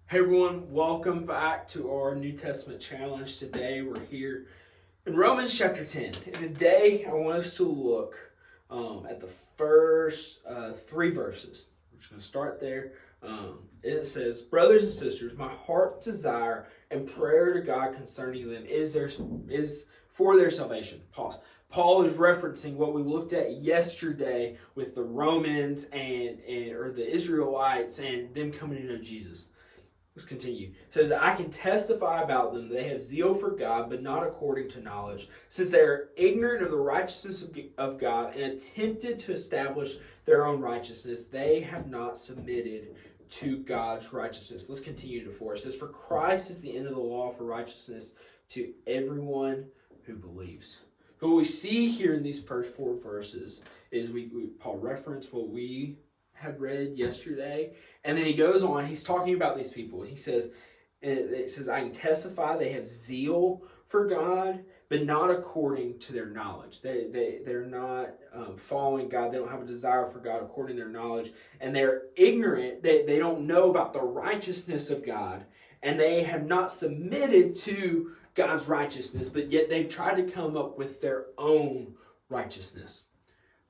Hey everyone, welcome back to our New Testament challenge. Today we're here in Romans chapter 10. And today I want us to look at the first three verses. We're just going to start there. It says, "Brothers and sisters, my heart's desire and prayer to God concerning them is for their salvation." Pause. Paul is referencing what we looked at yesterday with the Romans or the Israelites and them coming to know Jesus. Let's continue. It says, "I can testify about them. They have zeal for God, but not according to knowledge. Since they are ignorant of the righteousness of God and attempted to establish their own righteousness, they have not submitted to God's righteousness." Let's continue to 4. It says, "For Christ is the end of the law for righteousness to everyone who believes." So what we see here in these first 4 verses is Paul referenced what we had read yesterday, and then he goes on. He's talking about these people. He says, "I can testify they have zeal for God, but not according to their knowledge." They're not following God. They don't have a desire for God according to their knowledge, and they're ignorant. They don't know about the righteousness of God, and they have not submitted to God's righteousness, but yet they've tried to come up with their own righteousness.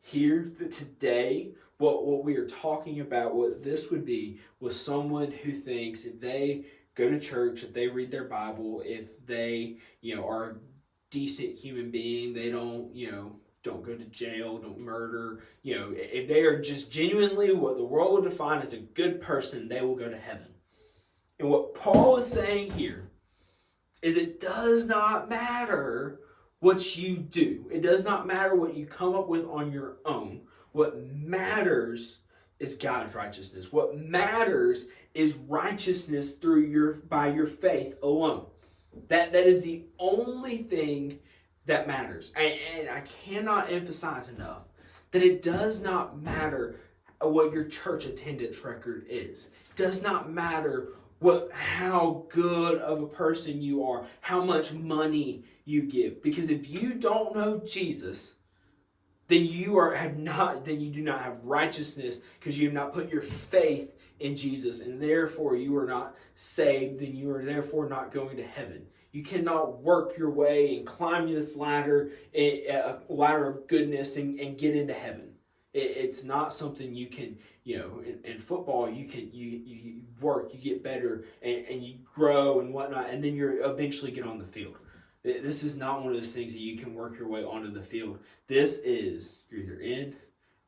Here today, what we are talking about, what this would be, was someone who thinks if they go to church, if they read their Bible, if they are a decent human being, they don't go to jail, don't murder, if they are just genuinely what the world would define as a good person, they will go to heaven. And what Paul is saying here is it does not matter what you do. It does not matter what you come up with on your own. What matters is God's righteousness. What matters is righteousness by your faith alone. That is the only thing that matters. And I cannot emphasize enough that it does not matter what your church attendance record is. It does not matter how good of a person you are, how much money you give. Because if you don't know Jesus, then you do not have righteousness, because you have not put your faith in Jesus, and therefore you are not saved, and you are therefore not going to heaven. You cannot work your way and climb this ladder, a ladder of goodness, and get into heaven. It's not something you can, in football, you work, you get better, and you grow and whatnot, and then you eventually get on the field. This is not one of those things that you can work your way onto the field. This is, you're either in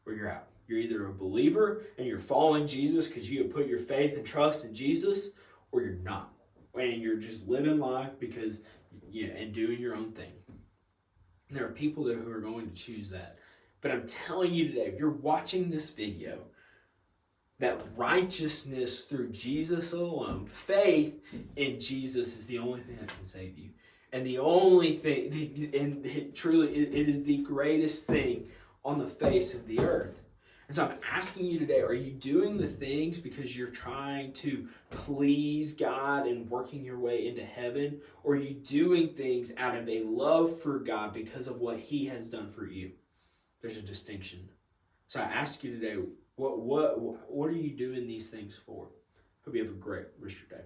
or you're out. You're either a believer and you're following Jesus because you have put your faith and trust in Jesus, or you're not. And you're just living life and doing your own thing. And there are people there who are going to choose that. But I'm telling you today, if you're watching this video, that righteousness through Jesus alone, faith in Jesus, is the only thing that can save you. And the only thing, and it is the greatest thing on the face of the earth. And so I'm asking you today, are you doing the things because you're trying to please God and working your way into heaven? Or are you doing things out of a love for God because of what He has done for you? There's a distinction. So I ask you today, what are you doing these things for? Hope you have a great rest of your day.